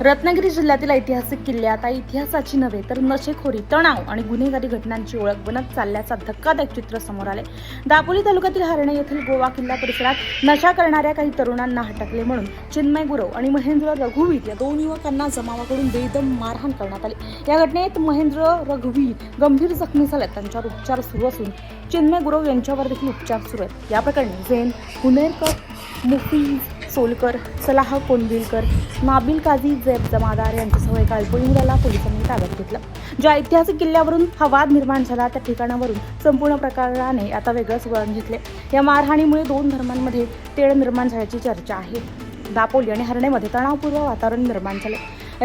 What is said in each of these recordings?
रत्नागिरी जिल्ह्यातील ऐतिहासिक किल्ले आता इतिहासाची नव्हे तर नशेखोरी, तणाव आणि गुन्हेगारी घटनांची ओळख बनत चालल्याचा धक्कादायक चित्र समोर आले। दापोली तालुक्यातील हर्णे येथील गोवा किल्ला परिसरात नशा करणाऱ्या काही तरुणांना हटकले म्हणून चिन्मय गुरव आणि महेंद्र रघुवीर या दोन युवकांना जमावाकडून बेदम मारहाण करण्यात आली। या घटनेत महेंद्र रघुवीर गंभीर जखमी झाले, त्यांच्यावर उपचार सुरू असून चिन्मय गुरव यांच्यावर देखील उपचार सुरू आहेत। या प्रकरणी झैन हुनेरकर, मुफीज सोलकर, सलाह कोंडिलकर, नाबिल काझी जैब जमादार यांच्यासह एका अल्पवयीन पोलिसांनी ताब्यात घेतलं। ज्या ऐतिहासिक किल्ल्यावरून हा वाद निर्माण झाला त्या ठिकाणावरून संपूर्ण प्रकाराने आता वेगळंच वळण घेतले। या मारहाणीमुळे दोन धर्मांमध्ये तेढ निर्माण झाल्याची चर्चा आहे। दापोली आणि हर्णेमध्ये तणावपूर्ण वातावरण निर्माण झाले।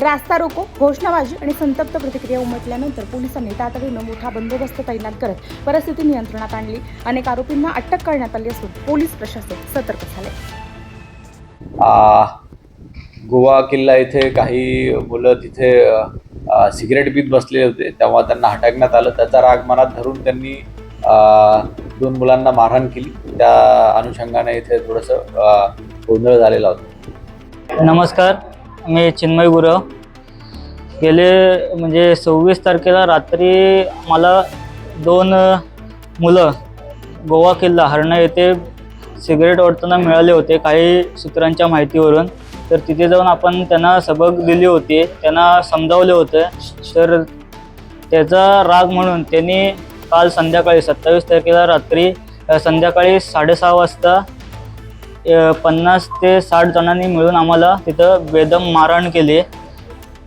रास्ता रोको, घोषणाबाजी आणि संतप्त प्रतिक्रिया उमटल्यानंतर पोलिसांनी तातडीनं मोठा बंदोबस्त तैनात करत परिस्थिती नियंत्रणात आणली। अनेक आरोपींना अटक करण्यात आली असून पोलीस प्रशासन सतर्क झाले। गोवा किल्ला इथे काही मुलं तिथे सिगरेट पीत बसलेले होते, तेव्हा त्यांना हटकण्यात आलं। त्याचा राग मनात धरून त्यांनी दोन मुलांना मारहाण केली। त्या अनुषंगाने इथे थोडंसं गोंधळ झालेला होता। नमस्कार, मी चिन्मय गुरव। गेले 26 तारखेला रात्री मला दोन मुलं गोवा किल्ला हर्णे येथे सिगरेट ओढताना मिळाले होते काही सूत्रांच्या माहितीवरून। तर तिथे जाऊन आपण त्यांना सबक दिली होती, त्यांना समजावले होते। तर त्याचा राग म्हणून त्यांनी काल संध्याकाळी 27 तारखेला रात्री संध्याकाळी 6:30 वाजता 50 ते 60 जणांनी मिळून आम्हाला तिथं बेदम मारहाण केली।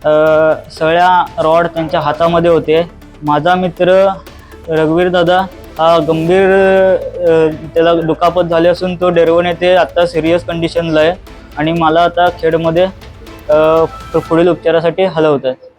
सगळ्या रॉड त्यांच्या हातामध्ये होते। माझा मित्र रघुवीर दादा हा गंभीर त्याला दुखापत झाली असून तो डेरवण येथे आता सिरियस कंडिशनला आहे आणि मला आता खेडमध्ये पुढील उपचारासाठी हलवत आहे।